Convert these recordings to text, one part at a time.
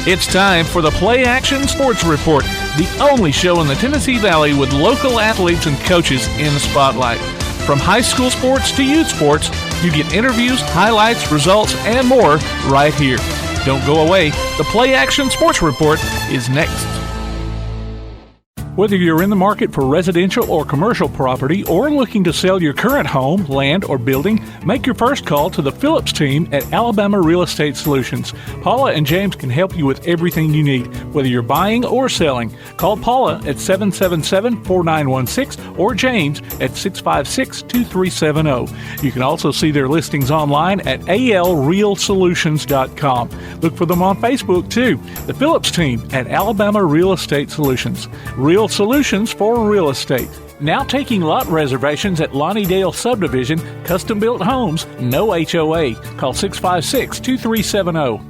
It's time for the PlayAction Sports Report, the only show in the Tennessee Valley with local athletes and coaches in the spotlight. From high school sports to youth sports, you get interviews, highlights, results, and more right here. Don't go away. The PlayAction Sports Report is next. Whether you're in the market for residential or commercial property or looking to sell your current home, land, or building, make your first call to the Phillips team at Alabama Real Estate Solutions. Paula and James can help you with everything you need, whether you're buying or selling. Call Paula at 777-4916 or James at 656-2370. You can also see their listings online at alrealsolutions.com. Look for them on Facebook, too. The Phillips team at Alabama Real Estate Solutions. Real solutions for real estate. Now taking lot reservations at Lonnie Dale Subdivision, custom-built homes, no HOA. Call 656-2370.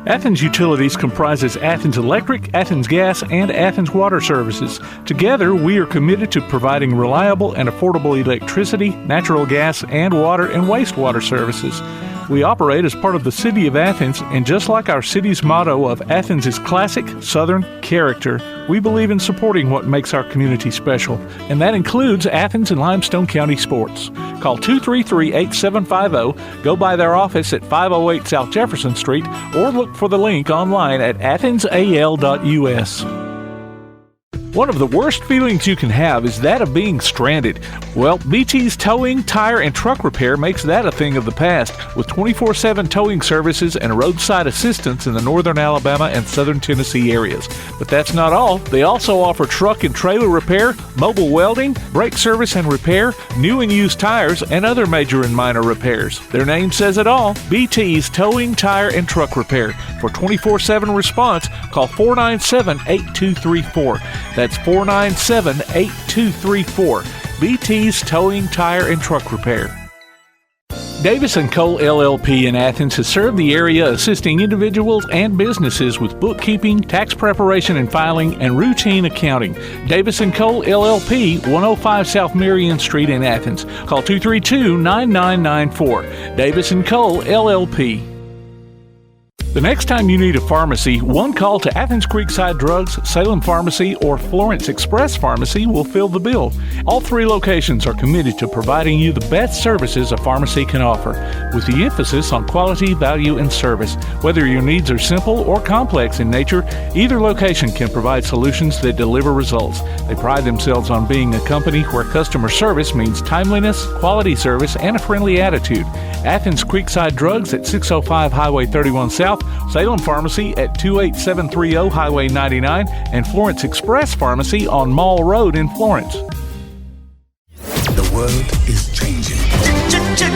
Athens Utilities comprises Athens Electric, Athens Gas, and Athens Water Services. Together, we are committed to providing reliable and affordable electricity, natural gas, and water and wastewater services. We operate as part of the City of Athens, and just like our city's motto of Athens is classic Southern character, we believe in supporting what makes our community special, and that includes Athens and Limestone County sports. Call 233-8750, go by their office at 508 South Jefferson Street, or look for the link online at athensal.us. One of the worst feelings you can have is that of being stranded. Well, BT's Towing, Tire, and Truck Repair makes that a thing of the past, with 24/7 towing services and roadside assistance in the northern Alabama and southern Tennessee areas. But that's not all. They also offer truck and trailer repair, mobile welding, brake service and repair, new and used tires, and other major and minor repairs. Their name says it all, BT's Towing, Tire, and Truck Repair. For 24/7 response, call 497-8234. That's 497-8234. BT's Towing, Tire, and Truck Repair. Davis & Cole LLP in Athens has served the area assisting individuals and businesses with bookkeeping, tax preparation and filing, and routine accounting. Davis & Cole LLP, 105 South Marion Street in Athens. Call 232-9994. Davis & Cole LLP. The next time you need a pharmacy, one call to Athens Creekside Drugs, Salem Pharmacy, or Florence Express Pharmacy will fill the bill. All three locations are committed to providing you the best services a pharmacy can offer, with the emphasis on quality, value, and service. Whether your needs are simple or complex in nature, either location can provide solutions that deliver results. They pride themselves on being a company where customer service means timeliness, quality service, and a friendly attitude. Athens Creekside Drugs at 605 Highway 31 South, Salem Pharmacy at 28730 Highway 99, and Florence Express Pharmacy on Mall Road in Florence. The world is changing.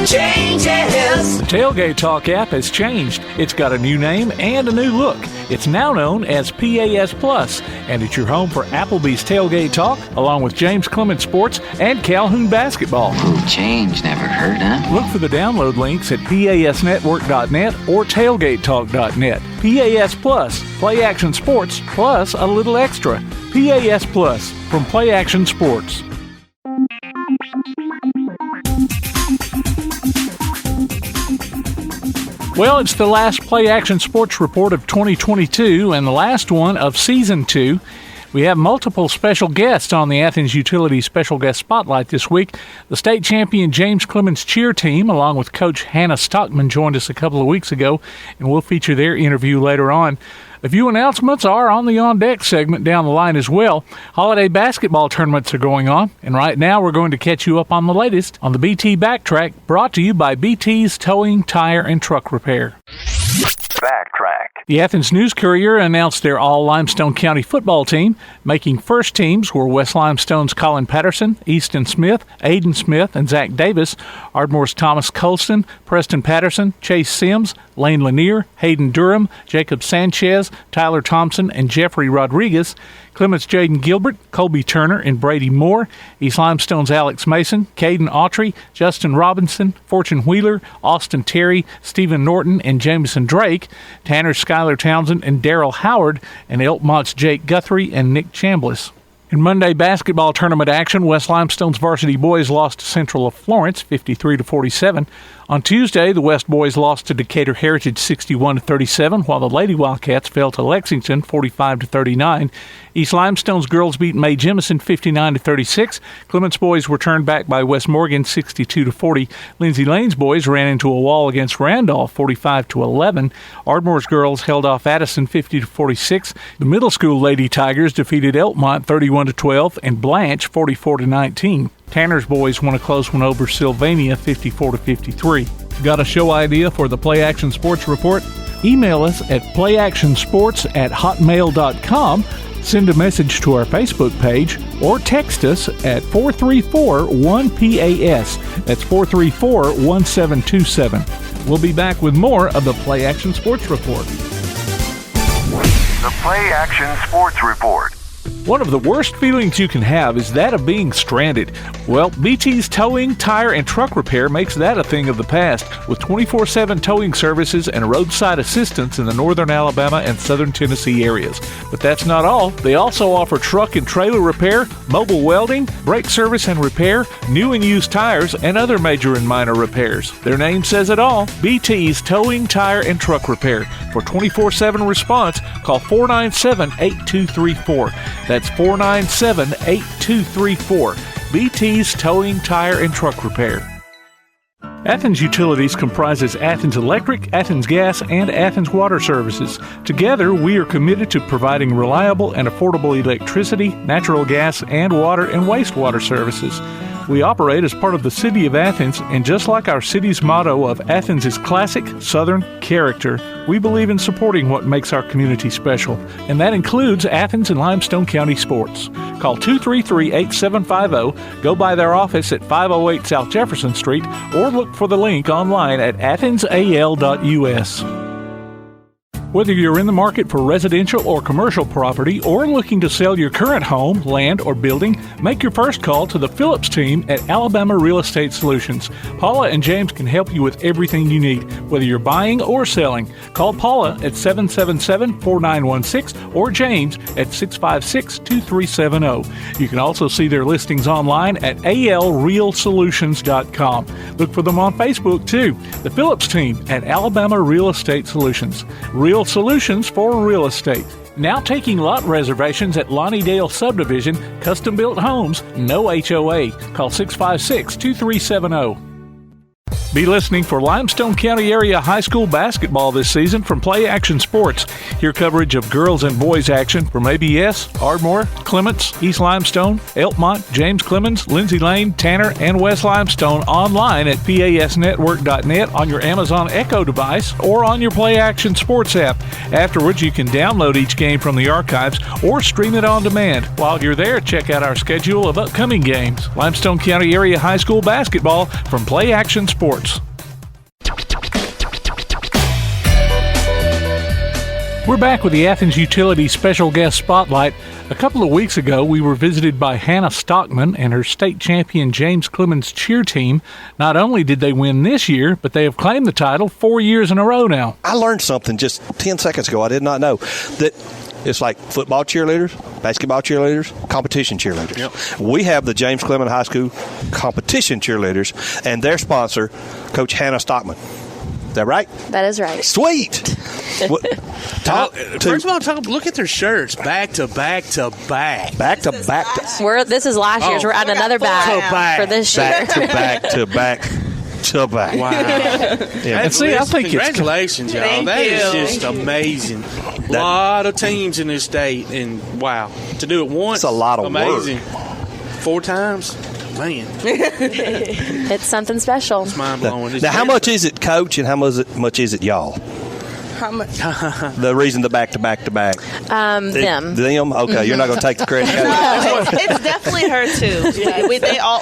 Changes. The Tailgate Talk app has changed. It's got a new name and a new look. It's now known as PAS Plus, and it's your home for Applebee's Tailgate Talk, along with James Clemens Sports and Calhoun Basketball. Ooh, change never hurt, huh? Look for the download links at PASnetwork.net or TailgateTalk.net. PAS Plus, Play Action Sports, plus a little extra. PAS Plus from Play Action Sports. Well, it's the last Play Action Sports Report of 2022 and the last one of Season 2. We have multiple special guests on the Athens Utilities Special Guest Spotlight this week. The state champion James Clemens cheer team, along with Coach Hannah Stockman, joined us a couple of weeks ago, and we'll feature their interview later on. A few announcements are on the On Deck segment down the line as well. Holiday basketball tournaments are going on, and right now we're going to catch you up on the latest on the BT Backtrack, brought to you by BT's Towing, Tire, and Truck Repair. Backtrack. The Athens News-Courier announced their all-Limestone County football team. Making first teams were West Limestone's Colin Patterson, Easton Smith, Aiden Smith, and Zach Davis, Ardmore's Thomas Colston, Preston Patterson, Chase Sims, Lane Lanier, Hayden Durham, Jacob Sanchez, Tyler Thompson, and Jeffrey Rodriguez, Clements Jaden Gilbert, Colby Turner, and Brady Moore, East Limestone's Alex Mason, Caden Autry, Justin Robinson, Fortune Wheeler, Austin Terry, Stephen Norton, and Jameson Drake, Tanner Skylar Townsend, and Darrell Howard, and Elkmont's Jake Guthrie and Nick Chambliss. In Monday basketball tournament action, West Limestone's varsity boys lost to Central of Florence 53-47. On Tuesday, the West boys lost to Decatur Heritage 61-37, while the Lady Wildcats fell to Lexington 45-39. East Limestone's girls beat May Jemison 59-36. Clements boys were turned back by West Morgan 62-40. Lindsay Lane's boys ran into a wall against Randolph 45-11. Ardmore's girls held off Addison 50-46. The middle school Lady Tigers defeated Elkmont 31-12 and Blanche 44-19. Tanner's boys won a close one over Sylvania 54-53. Got a show idea for the PlayAction Sports Report? Email us at playactionsports@hotmail.com, send a message to our Facebook page, or text us at 434-1PAS. That's 434-1727. We'll be back with more of the PlayAction Sports Report. The PlayAction Sports Report. One of the worst feelings you can have is that of being stranded. Well, BT's Towing, Tire, and Truck Repair makes that a thing of the past, with 24/7 towing services and roadside assistance in the northern Alabama and southern Tennessee areas. But that's not all. They also offer truck and trailer repair, mobile welding, brake service and repair, new and used tires, and other major and minor repairs. Their name says it all, BT's Towing, Tire, and Truck Repair. For 24/7 response, call 497-8234. That's 497-8234. BT's Towing, Tire, and Truck Repair. Athens Utilities comprises Athens Electric, Athens Gas, and Athens Water Services. Together, we are committed to providing reliable and affordable electricity, natural gas, and water and wastewater services. We operate as part of the City of Athens, and just like our city's motto of Athens is classic Southern character, we believe in supporting what makes our community special, and that includes Athens and Limestone County sports. Call 233-8750, go by their office at 508 South Jefferson Street, or look for the link online at athensal.us. Whether you're in the market for residential or commercial property or looking to sell your current home, land, or building, make your first call to the Phillips team at Alabama Real Estate Solutions. Paula and James can help you with everything you need, whether you're buying or selling. Call Paula at 777-4916 or James at 656-2370. You can also see their listings online at alrealsolutions.com. Look for them on Facebook, too. The Phillips team at Alabama Real Estate Solutions. Real solutions for real estate. Now taking lot reservations at Lonnie Dale Subdivision, custom-built homes, no HOA. Call 656-2370. Be listening for Limestone County area high school basketball this season from PlayAction Sports. Hear coverage of girls and boys action from ABS, Ardmore, Clements, East Limestone, Elkmont, James Clemens, Lindsay Lane, Tanner, and West Limestone online at PASnetwork.net on your Amazon Echo device or on your PlayAction Sports app. Afterwards, you can download each game from the archives or stream it on demand. While you're there, check out our schedule of upcoming games. Limestone County area high school basketball from PlayAction Sports. We're back with the Athens Utilities Special Guest Spotlight. A couple of weeks ago, we were visited by Hannah Stockman and her state champion James Clemens cheer team. Not only did they win this year, but they have claimed the title 4 years in a row now. I learned something just 10 seconds ago I did not know. That it's like football cheerleaders, basketball cheerleaders, competition cheerleaders. Yep. We have the James Clemens High School competition cheerleaders and their sponsor, Coach Hannah Stockman. Is that right? That is right. Sweet. First of all, look at their shirts, back to back to back. Back to back. This is last year's. We're adding another bag for this year. Back to back to back to back. Wow. Yeah. And see, I think congratulations, y'all. Thank That you. is just amazing. A lot of teams in this state, and wow, to do it once, It's a lot of amazing. 4 times, man, It's something special. it's mind blowing. Now, how much is it, Coach, and how much is it, y'all? How much? The reason the back to back to back. Them. Them? Okay, you're not going to take the credit. It's definitely her too.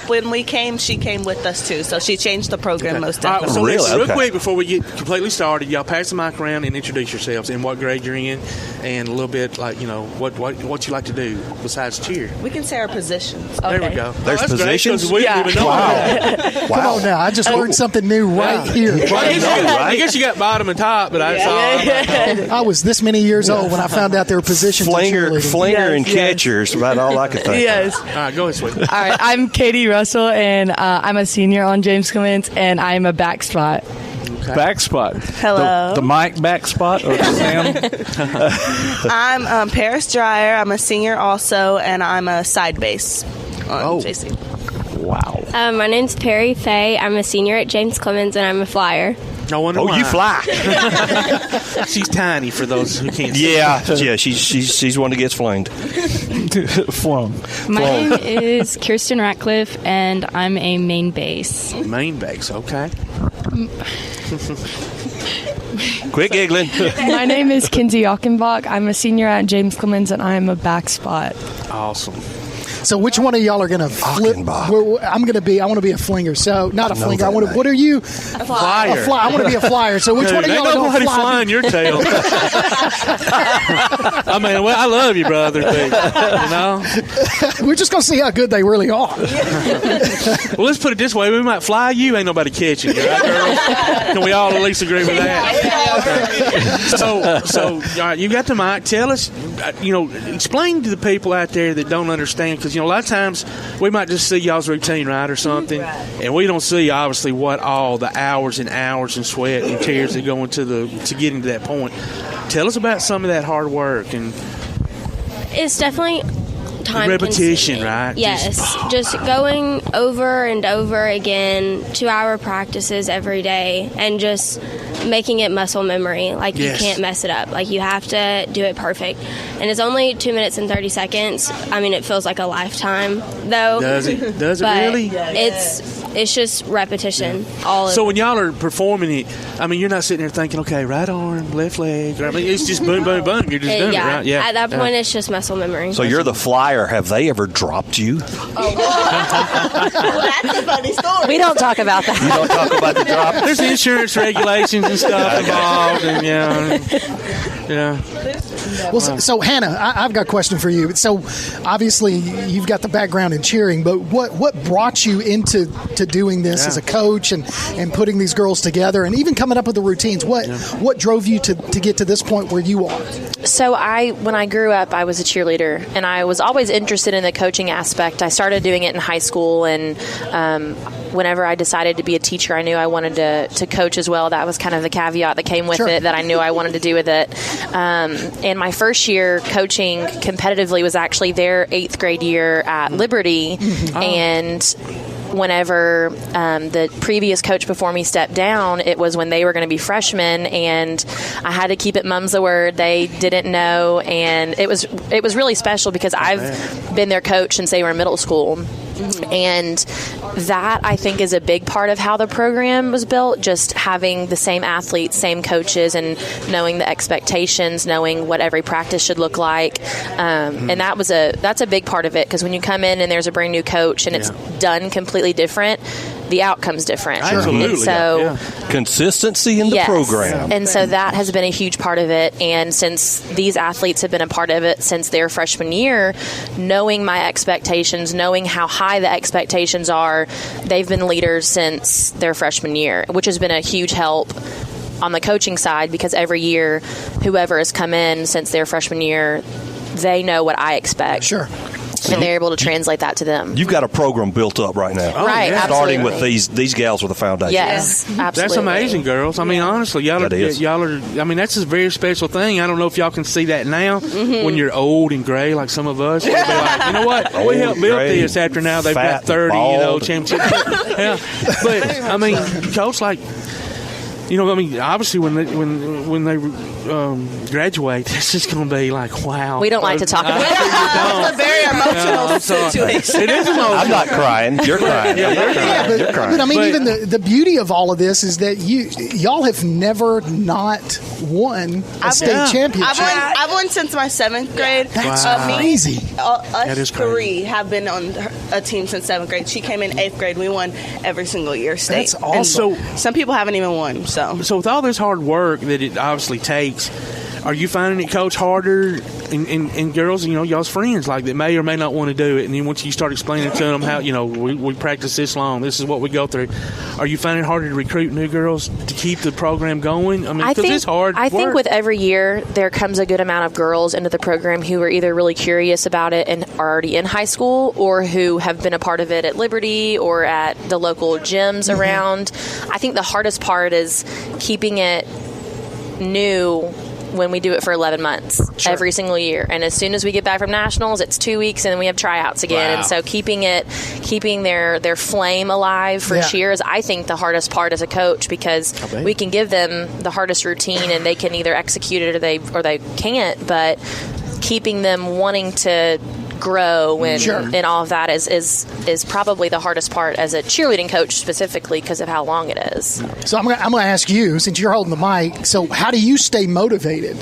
When we came, she came with us too. So she changed the program most All right, definitely. so Really? listen, real Okay. quick before we get completely started, y'all pass the mic around and introduce yourselves and what grade you're in, and a little bit like what you like to do besides cheer. We can say our positions. There we go. There's that's positions? Great, 'cause we didn't even know that. Wow. Come on now, I just learned something new right here. I guess you got bottom and top, but I saw I was this many years old when I found out there were positions. Flinger and catchers, about all I could think. Yes. All right, go ahead, sweetie. All right, I'm Katie Russell, and I'm a senior on James Clemens, and I'm a back spot. Back spot. Hello. The Mike back spot or Sam? I'm Paris Dreyer. I'm a senior also, and I'm a side base on JC. Wow. My name's Perry Faye. I'm a senior at James Clemens, and I'm a flyer. No wonder why. You fly. She's tiny for those who can't see. Yeah, she's one that gets flinged. Flung. My name is Kirsten Ratcliffe, and I'm a main base. Main base, okay. Quit giggling. My name is Kinsey Ockenbach. I'm a senior at James Clemens, and I'm a back spot. Awesome. So which one of y'all are going to flip? I want to be a flinger. So not a flinger. What are you? A flyer. I want to be a flyer. So which one of y'all are going to fly? Flying your tail. I mean, well, I love you, brother. But, you know, we're just going to see how good they really are. Well, let's put it this way: we might fly you, ain't nobody catching you, right, girls? Can we all at least agree with that? So, all right, you got the mic. Tell us, explain to the people out there that don't understand, because a lot of times we might just see y'all's routine, right, or something, and we don't see obviously what all the hours and hours and sweat and tears that go into to getting to that point. Tell us about some of that hard work. And it's definitely time repetition, consuming. right? Yes, just going over and over again, 2-hour practices every day, and just making it muscle memory. Like, you can't mess it up. Like, you have to do it perfect. And it's only 2 minutes and 30 seconds. I mean, it feels like a lifetime, though. Does it? Does it really? It's just repetition. All so when y'all are performing it, I mean, you're not sitting there thinking, okay, right arm, left leg. I mean, it's just boom, boom, boom. You're just doing it, right? Yeah. At that point, it's just muscle memory. So you're the flyer. Have they ever dropped you? Well, that's a funny story. We don't talk about that. You don't talk about the drop? There's insurance regulations and stuff involved, and yeah. Well, so Hannah, I've got a question for you. So obviously you've got the background in cheering, but what brought you into doing this as a coach and putting these girls together and even coming up with the routines? What drove you to get to this point where you are? So when I grew up, I was a cheerleader, and I was always interested in the coaching aspect. I started doing it in high school, and whenever I decided to be a teacher, I knew I wanted to coach as well. That was kind of the caveat that came with it, that I knew I wanted to do with it. And my first year coaching competitively was actually their 8th grade year at Liberty, and whenever the previous coach before me stepped down, it was when they were going to be freshmen, and I had to keep it mum's the word. They didn't know, and it was really special because I've been their coach since they were in middle school. And that, I think, is a big part of how the program was built, just having the same athletes, same coaches, and knowing the expectations, knowing what every practice should look like. And that's a big part of it, because when you come in and there's a brand new coach and it's done completely different, the outcome's different. Absolutely. And so consistency in the program. And so that has been a huge part of it. And since these athletes have been a part of it since their freshman year, knowing my expectations, knowing how high the expectations are, they've been leaders since their freshman year, which has been a huge help on the coaching side, because every year, whoever has come in since their freshman year, they know what I expect. Sure. And they're able to translate that to them. You've got a program built up right now. Right, Starting absolutely. with these gals with a foundation. Yes, absolutely. That's amazing, girls. I mean, honestly, y'all are, I mean, that's a very special thing. I don't know if y'all can see that now when you're old and gray like some of us. We'll be like, you know what? We helped build this after now they've got 30, championship. Yeah. But, I mean, Coach, like, I mean, obviously when they graduate, it's just going to be like, wow. We don't like to talk about it. It's a very emotional situation. It is emotional. I'm not crying. You're crying. You're crying. But I mean, even the beauty of all of this is that y'all have never not won a state championship. I've won since my 7th grade. That's crazy. Us 3 have been on a team since 7th grade. She came in 8th grade. We won every single year state. That's awesome. And some people haven't even won. So with all this hard work that it obviously takes, are you finding it, Coach, harder and girls, y'all's friends like that may or may not want to do it. And then once you start explaining to them how, we practice this long, this is what we go through. Are you finding it harder to recruit new girls to keep the program going? I mean, because it's hard. I think with every year there comes a good amount of girls into the program who are either really curious about it and are already in high school, or who have been a part of it at Liberty or at the local gyms around. I think the hardest part is keeping it new when we do it for 11 months every single year. And as soon as we get back from nationals, it's 2 weeks and then we have tryouts again. Wow. And so keeping their flame alive for cheer is, I think, the hardest part as a coach, because we can give them the hardest routine and they can either execute it or they can't, but keeping them wanting to grow and all of that is probably the hardest part as a cheerleading coach, specifically because of how long it is. So I'm going to ask you, since you're holding the mic, so how do you stay motivated?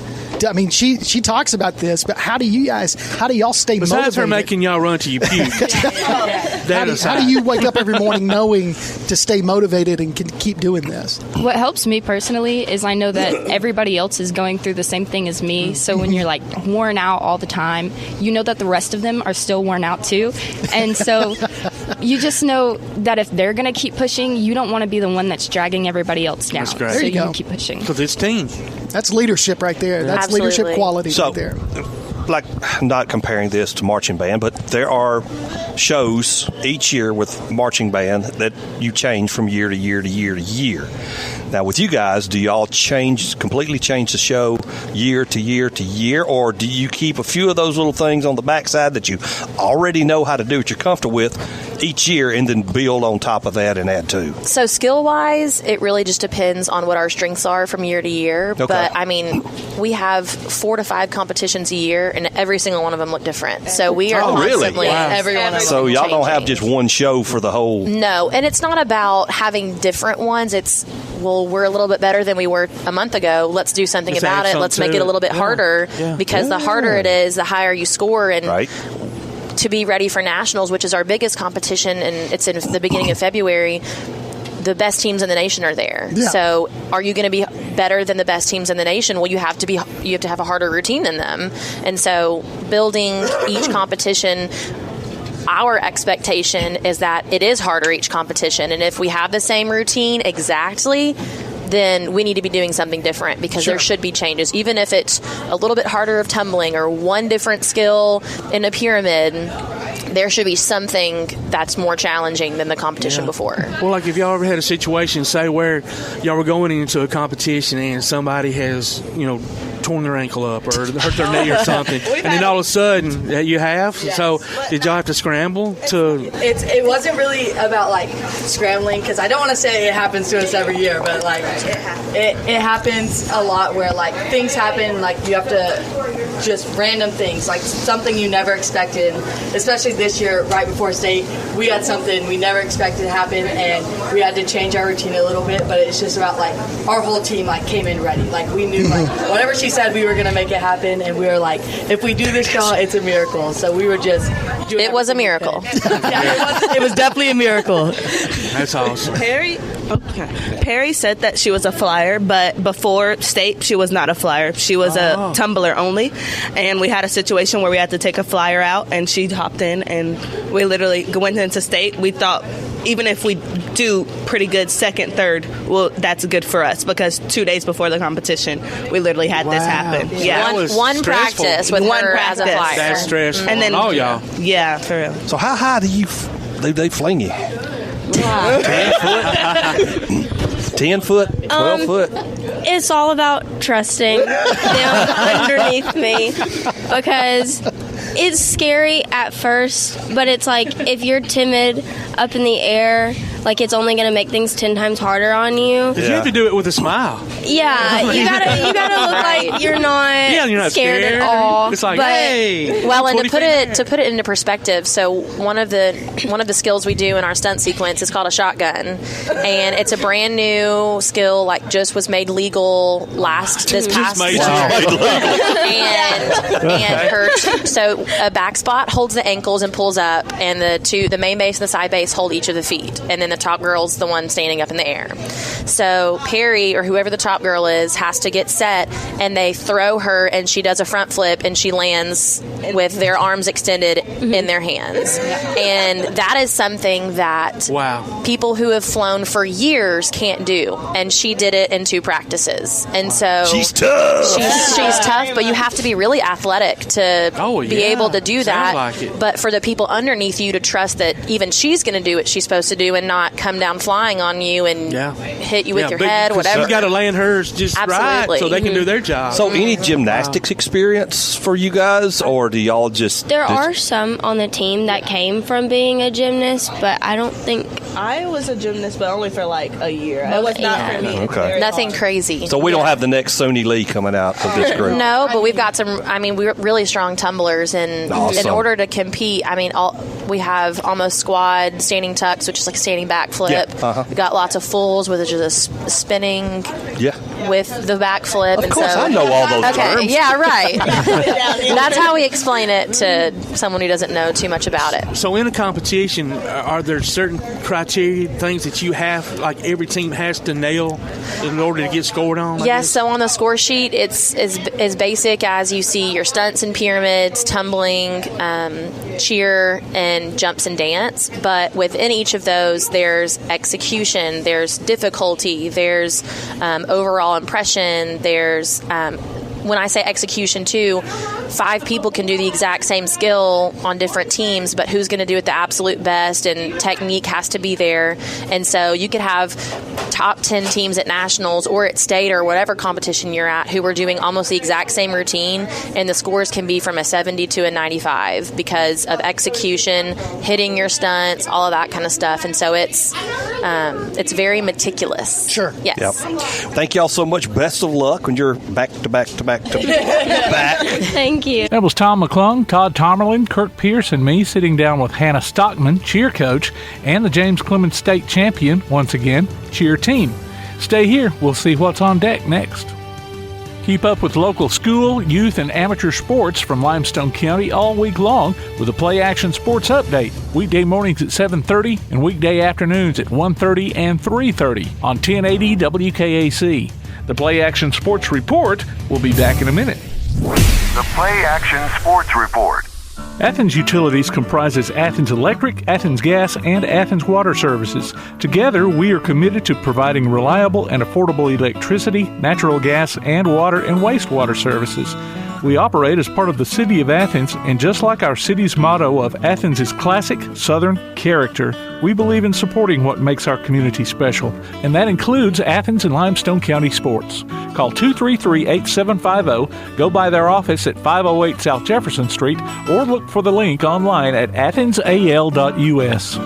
I mean, she talks about this, but how do y'all stay motivated? Besides her making y'all run to you puke. How do you wake up every morning knowing to stay motivated and can keep doing this? What helps me personally is I know that everybody else is going through the same thing as me. So when you're like worn out all the time, you know that the rest of them are still worn out too. And so you just know that if they're going to keep pushing, you don't want to be the one that's dragging everybody else down. That's great. So There you go. can keep pushing. Because it's team. That's leadership right there. That's Absolutely. leadership quality right there. Like, not comparing this to marching band, but there are shows each year with marching band that you change from year to year to year to year. Now, with you guys, do y'all completely change the show year to year to year, or do you keep a few of those little things on the backside that you already know how to do, what you're comfortable with each year, and then build on top of that and add to? So skill-wise, it really just depends on what our strengths are from year to year. Okay. But, I mean, we have 4 to 5 competitions a year, and every single one of them look different. So we are constantly every one of them So y'all don't have changing. just one show for the whole... No, and it's not about having different ones. It's, well, we're a little bit better than we were a month ago. Let's do something Let's about add it. Let's something make to it a it. little bit harder, because the harder it is, the higher you score. And to be ready for nationals, which is our biggest competition, and it's in the beginning of February, the best teams in the nation are there. Yeah. So are you going to be better than the best teams in the nation? Well, you have to have a harder routine than them. And so building each competition, our expectation is that it is harder each competition. And if we have the same routine exactly, then we need to be doing something different, because there should be changes. Even if it's a little bit harder of tumbling or one different skill in a pyramid, there should be something that's more challenging than the competition before. Well, like if y'all ever had a situation, say, where y'all were going into a competition and somebody has, torn their ankle up or hurt their knee or something, and then all of a sudden you have. Yes. So did y'all have to scramble to? It wasn't really about like scrambling, because I don't want to say it happens to us every year, but like it happens a lot where like things happen, like you have to just random things, like something you never expected. Especially this year, right before state, we had something we never expected to happen, and we had to change our routine a little bit. But it's just about like our whole team like came in ready, like we knew like whatever she said, we were going to make it happen, and we were like, if we do this, y'all, it's a miracle. So we were just doing It was a miracle. it was definitely a miracle. That's awesome. Perry said that she was a flyer, but before state, she was not a flyer. She was a tumbler only, and we had a situation where we had to take a flyer out, and she hopped in, and we literally went into state. We thought, even if we do pretty good second, third, well, that's good for us, because 2 days before the competition, we literally had this happen. Yeah, One practice with her as a flyer. That's stressful. And then, y'all. Yeah, for real. So how high do they fling you? 10 foot? 12 foot? It's all about trusting them underneath me, because it's scary at first, but it's like if you're timid up in the air, like it's only going to make things 10 times harder on you. You have to do it with a smile. Yeah, you gotta look like you're not, scared at all. It's like, but, hey. Well, and to put it into perspective, so one of the skills we do in our stunt sequence is called a shotgun, and it's a brand new skill, like just was made legal this past summer. So a back spot holds the ankles and pulls up, and the main base and the side base hold each of the feet, and then the top girl's the one standing up in the air. So Perry, or whoever the top girl is, has to get set, and they throw her, and she does a front flip, and she lands with their arms extended in their hands. And that is something that people who have flown for years can't do. And she did it in 2 practices. And so she's tough. She's tough, but you have to be really athletic to be able to do that. Like but for the people underneath you to trust that even she's going to do what she's supposed to do and not come down flying on you and hit you with your head, whatever. She's got to land hers just right so they can do their job. So any gymnastics experience for you guys, or do y'all just... There are some on the team that came from being a gymnast, but I don't think... I was a gymnast, but only for like a year. It was not for me. Okay. Nothing crazy. So we don't have the next Sony Lee coming out of this group. No, but we've got some, we're really strong tumblers, and in order to compete, we have almost squad standing tucks, which is like a standing back flip. Yeah. We've got lots of fulls, which is a spinning with the back flip. Of course, I know all those terms. Yeah, right. That's how we explain it to someone who doesn't know too much about it. So in a competition, are there certain criteria, things that you have, like every team has to nail in order to get scored on? Yes, so on the score sheet, it's as basic as you see your stunts and pyramids, tumbling, cheer, and jumps and dance. But within each of those, there's execution, there's difficulty, there's overall impression, there's... when I say execution too, 5 people can do the exact same skill on different teams, but who's going to do it the absolute best, and technique has to be there. And so you could have top 10 teams at nationals or at state or whatever competition you're at who are doing almost the exact same routine, and the scores can be from a 70 to a 95 because of execution, hitting your stunts, all of that kind of stuff. And so it's very meticulous. Sure. Yes. Yep. Thank y'all so much. Best of luck when you're back to back. Thank you. That was Tom McClung, Todd Tomerlin, Kirk Pierce, and me sitting down with Hannah Stockman, cheer coach, and the James Clemens state champion, once again, cheer team. Stay here. We'll see what's on deck next. Keep up with local school, youth, and amateur sports from Limestone County all week long with a PlayAction Sports Update. Weekday mornings at 7:30 and weekday afternoons at 1:30 and 3:30 on 1080 WKAC. The PlayAction Sports Report will be back in a minute. The PlayAction Sports Report. Athens Utilities comprises Athens Electric, Athens Gas, and Athens Water Services. Together, we are committed to providing reliable and affordable electricity, natural gas, and water and wastewater services. We operate as part of the City of Athens, and just like our city's motto of Athens is classic Southern character, we believe in supporting what makes our community special, and that includes Athens and Limestone County sports. Call 233-8750, go by their office at 508 South Jefferson Street, or look for the link online at athensal.us.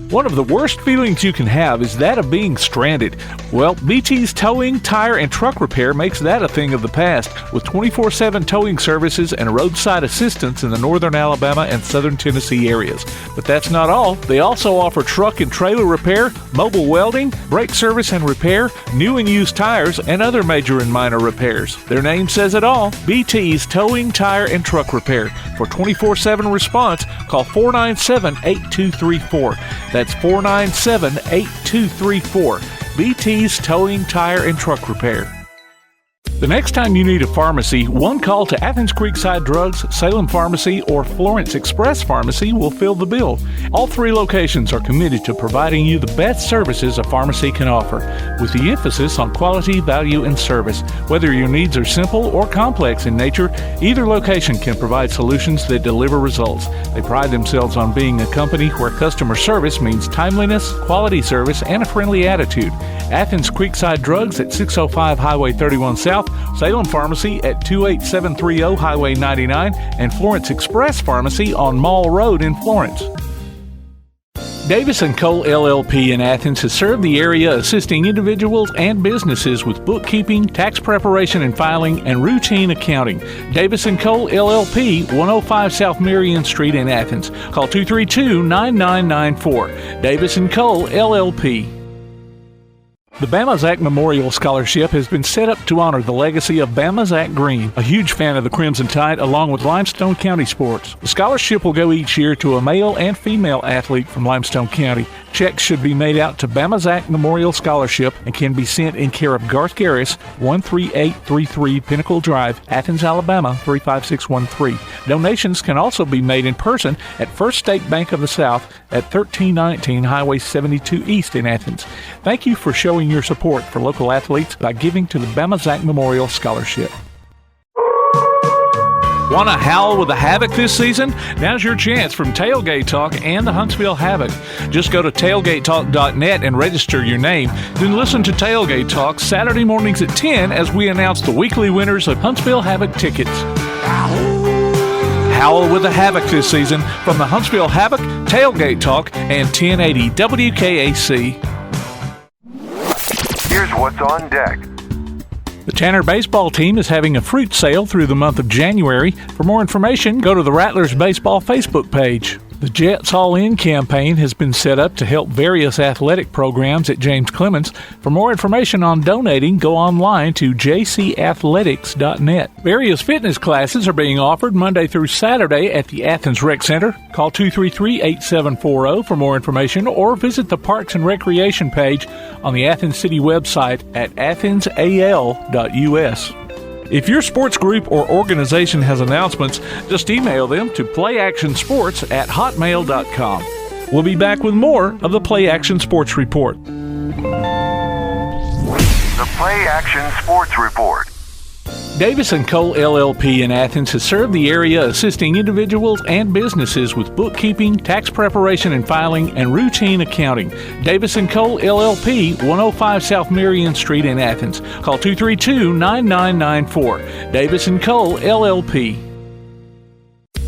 One of the worst feelings you can have is that of being stranded. Well, BT's Towing, Tire, and Truck Repair makes that a thing of the past, with 24/7 towing services and roadside assistance in the northern Alabama and southern Tennessee areas. But that's not all. They also offer truck and trailer repair, mobile welding, brake service and repair, new and used tires, and other major and minor repairs. Their name says it all, BT's Towing, Tire, and Truck Repair. For 24/7 response, call 497-8234. That's 497-8234. BT's Towing, Tire, and Truck Repair. The next time you need a pharmacy, one call to Athens Creekside Drugs, Salem Pharmacy, or Florence Express Pharmacy will fill the bill. All 3 locations are committed to providing you the best services a pharmacy can offer, with the emphasis on quality, value, and service. Whether your needs are simple or complex in nature, either location can provide solutions that deliver results. They pride themselves on being a company where customer service means timeliness, quality service, and a friendly attitude. Athens Creekside Drugs at 605 Highway 31 South, Salem Pharmacy at 28730 Highway 99, and Florence Express Pharmacy on Mall Road in Florence. Davis & Cole LLP in Athens has served the area assisting individuals and businesses with bookkeeping, tax preparation and filing, and routine accounting. Davis & Cole LLP, 105 South Marion Street in Athens. Call 232-9994. Davis & Cole LLP. The Bama Zach Memorial Scholarship has been set up to honor the legacy of Bama Zach Green, a huge fan of the Crimson Tide, along with Limestone County sports. The scholarship will go each year to a male and female athlete from Limestone County. Checks should be made out to Bama Zach Memorial Scholarship and can be sent in care of Garth Garris, 13833 Pinnacle Drive, Athens, Alabama, 35613. Donations can also be made in person at First State Bank of the South at 1319 Highway 72 East in Athens. Thank you for showing your support for local athletes by giving to the Bama Zach Memorial Scholarship. Want to howl with the Havoc this season? Now's your chance from Tailgate Talk and the Huntsville Havoc. Just go to tailgatetalk.net and register your name. Then listen to Tailgate Talk Saturday mornings at 10 as we announce the weekly winners of Huntsville Havoc tickets. Howl with the Havoc this season from the Huntsville Havoc, Tailgate Talk, and 1080 WKAC. Here's what's on deck. The Tanner baseball team is having a fruit sale through the month of January. For more information, go to the Rattlers Baseball Facebook page. The Jets All In campaign has been set up to help various athletic programs at James Clemens. For more information on donating, go online to jcathletics.net. Various fitness classes are being offered Monday through Saturday at the Athens Rec Center. Call 233-8740 for more information or visit the Parks and Recreation page on the Athens City website at athensal.us. If your sports group or organization has announcements, just email them to playactionsports@hotmail.com. We'll be back with more of the Play Action Sports Report. The Play Action Sports Report. Davis & Cole LLP in Athens has served the area assisting individuals and businesses with bookkeeping, tax preparation and filing, and routine accounting. Davis & Cole LLP, 105 South Marion Street in Athens. Call 232-9994. Davis & Cole LLP.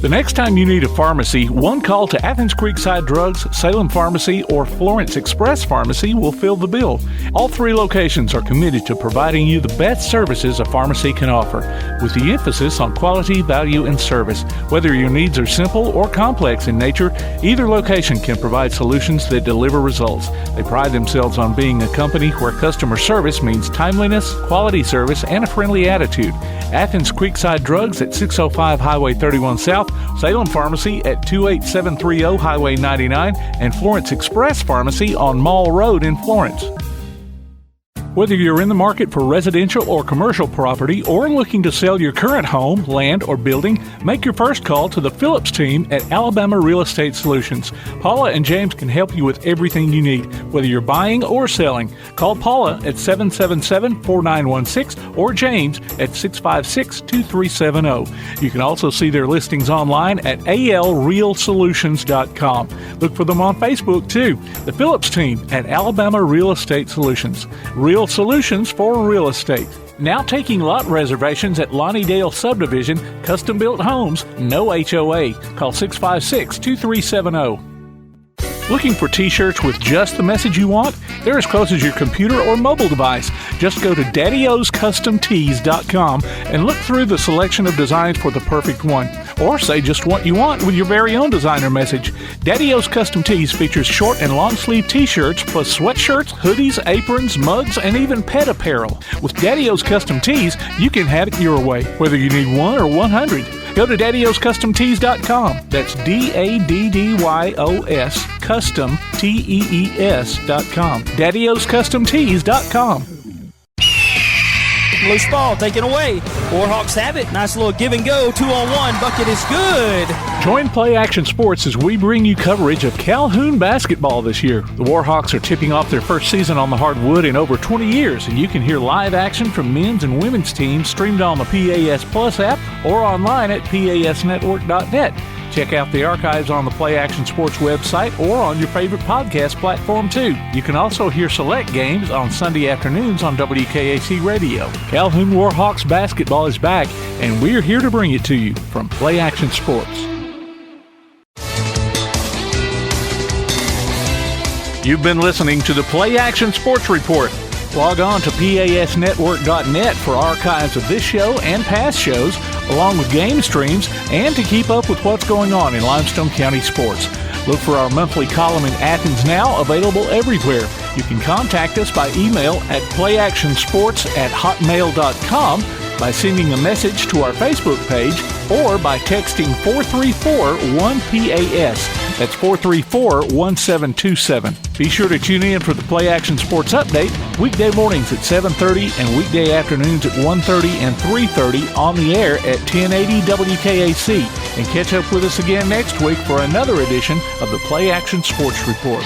The next time you need a pharmacy, one call to Athens Creekside Drugs, Salem Pharmacy, or Florence Express Pharmacy will fill the bill. All three locations are committed to providing you the best services a pharmacy can offer, with the emphasis on quality, value, and service. Whether your needs are simple or complex in nature, either location can provide solutions that deliver results. They pride themselves on being a company where customer service means timeliness, quality service, and a friendly attitude. Athens Creekside Drugs at 605 Highway 31 South, Salem Pharmacy at 28730 Highway 99, and Florence Express Pharmacy on Mall Road in Florence. Whether you're in the market for residential or commercial property or looking to sell your current home, land, or building, make your first call to the Phillips team at Alabama Real Estate Solutions. Paula and James can help you with everything you need, whether you're buying or selling. Call Paula at 777-4916 or James at 656-2370. You can also see their listings online at alrealsolutions.com. Look for them on Facebook too. The Phillips team at Alabama Real Estate Solutions. Real solutions for real estate. Now taking lot reservations at Lonnie Dale Subdivision, custom-built homes, no HOA. Call 656-2370. Looking for t-shirts with just the message you want? They're as close as your computer or mobile device. Just go to daddyoscustomtees.com and look through the selection of designs for the perfect one. Or say just what you want with your very own designer message. Daddy O's Custom Tees features short and long sleeve t-shirts plus sweatshirts, hoodies, aprons, mugs, and even pet apparel. With Daddy O's Custom Tees, you can have it your way, whether you need 1 or 100. Go to daddyoscustomtees.com. That's DADDYOS Custom TEES.com. daddyoscustomtees.com. Loose ball taken away. Warhawks have it. Nice little give and go. 2-on-1. Bucket is good. Join Play Action Sports as we bring you coverage of Calhoun basketball this year. The Warhawks are tipping off their first season on the hardwood in over 20 years, and you can hear live action from men's and women's teams streamed on the PAS Plus app or online at pasnetwork.net. Check out the archives on the Play Action Sports website or on your favorite podcast platform, too. You can also hear select games on Sunday afternoons on WKAC Radio. Calhoun Warhawks basketball is back, and we're here to bring it to you from Play Action Sports. You've been listening to the Play Action Sports Report. Log on to pasnetwork.net for archives of this show and past shows, along with game streams, and to keep up with what's going on in Limestone County sports. Look for our monthly column in Athens Now, available everywhere. You can contact us by email at playactionsports@hotmail.com, by sending a message to our Facebook page, or by texting 434-1PAS. That's 434-1727. Be sure to tune in for the Play Action Sports Update weekday mornings at 7:30 and weekday afternoons at 1:30 and 3:30 on the air at 1080 WKAC. And catch up with us again next week for another edition of the Play Action Sports Report.